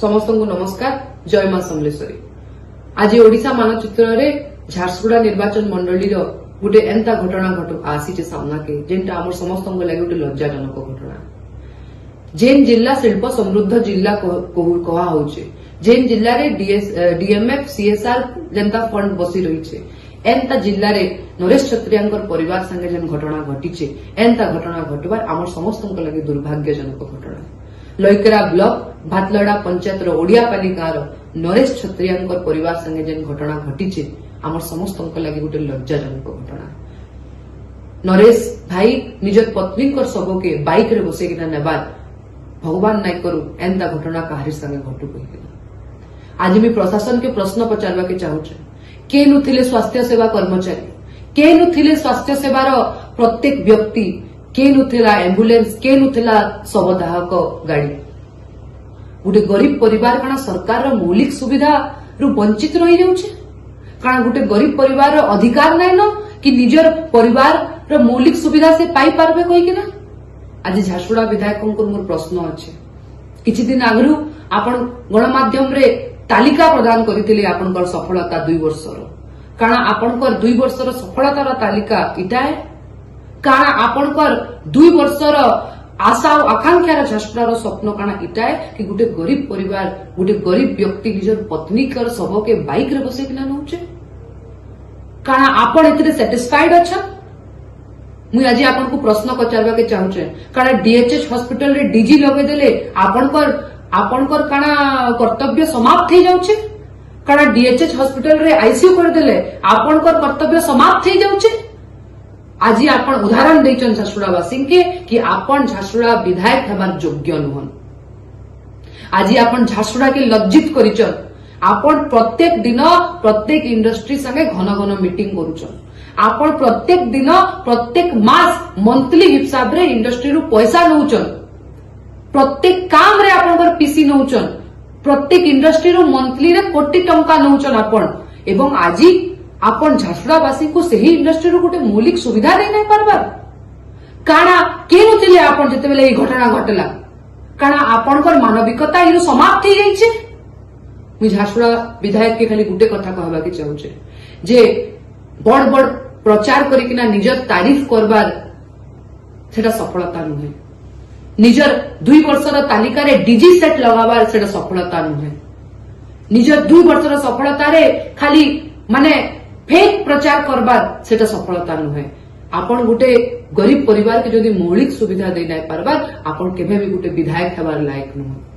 समस्त को नमस्कार। जय मां समलेश्वरी। आज ओडिशा मानचित्र रे झारसुगुड़ा निर्वाचन मंडली गोटे एंता घटना आसी सामना के जेनटा आम समस्त लगे गोटे लज्जाजनक घटना। जेन जिला शिल्प समृद्ध जिला कहा होचे, जेन जिले में डीएमएफ सीएसआर जेनता फंड बसी रही एंता जिले में नरेश क्षत्रिय परिवार संगे जेन घटना घटी एंता घटना घटवार आम समस्त लगे दुर्भाग्यजनक घटना। लइकरा ब्लॉक भातलड़ा पंचायत ओडियापाली गांव नरेश क्षत्रिय परिवार संगे जेन घटना घटी आम समस्त लगे गोटे लज्जाजनक घटना। नरेश भाई निज पत्नी शव के बाइक रे बसैकिना नेबार भगवान नाई करू एंता घटना कहारी संगे घटू कही। आज मैं प्रशासन के प्रश्न पचारवा के चाहूचे, केनु थिले स्वास्थ्य सेवा कर्मचारी, केनु थिले स्वास्थ्य सेवार प्रत्येक व्यक्ति, केनु थिला एम्बुलेंस, केनु थिला शवदाहक गाड़ी। गोटे गरीब परिवार काना सरकार मौलिक सुविधा रु वंचित रही जाउछे, काना गोटे गरीब परिवार अधिकार नाइ न कि निजर परिवार मौलिक सुविधा से पाई पारबे कहि कि ना। आज झारसुगुड़ा विधायक मोर प्रश्न अच्छे, किछि दिन आगु आपण गणमाध्यम रे तालिका प्रदान करथिले आपनकर सफलता 2 वर्षर, काना आपनकर 2 वर्षर सफलतार तालिका इटा है, काना आपनकर 2 वर्षर आशा और आकांक्षार झारसुगुड़ार स्वप्न काना इटा है कि गोटे गरीब परिवार, गोटे गरीब व्यक्ति निजर पत्नी कर शव के बाइक रे बसे किना नउचे, काना आपण एथिरे सैटिस्फाइड अच्छा। मुझे आज आपको प्रश्न पचारवा के चाहूचे, कारण डीएचएच हॉस्पिटल रे डीजी लगे देले आपनकर काना कर्तव्य समाप्त हो जाउचे, कारण डीएचएच हॉस्पिटल रे आईसीयू कर देले आपनकर कर्तव्य समाप्त हो जाउचे। आज आपण उदाहरण देचन झारसुगुड़ावासी के कि आपण झारसुगुड़ा विधायक हबार योग्य नुहन। आज आपण झारसुगुड़ा के लज्जित करिचन। आपण प्रत्येक दिन प्रत्येक इंडस्ट्री संगे घन घन मीटिंग करूचन। आपण प्रत्येक दिन प्रत्येक मास मंथली हिसाब रे इंडस्ट्री रु पैसा नउचन, प्रत्येक काम रे आपनकर पीसी नउचन, प्रत्येक इंडस्ट्री रु मंथली रे कोटी टंका नउचन आपण, एवं आज आपण झारसुगुड़ावासी को सही इंडस्ट्री रु गोटे मौलिक सुविधा दे नै पारबार। काना केनु थिले आपण जेतेबेले ए घटना घटला, काना आपनकर मानविकता इनु समाप्त हो जाइछे। मुझे झारसुगुड़ा विधायक के खाली गोटे कथा कहबा के चाहूचे जे बड़ बड़ प्रचार करिकिना निजर तारीफ करबार सेटा सफलता नुहे, निजर 2 वर्षर तालिका रे डीजी सेट लगाबार सेटा सफलता नुहे, निजर 2 वर्षर सफलता रे खाली माने फेक प्रचार करबार सेटा सफलता नुहे। आपण गोटे गरीब परिवार के जदि मौलिक सुविधा दे नै पारबार आपण केबे भी गोटे विधायक हेबार लायक नुहे।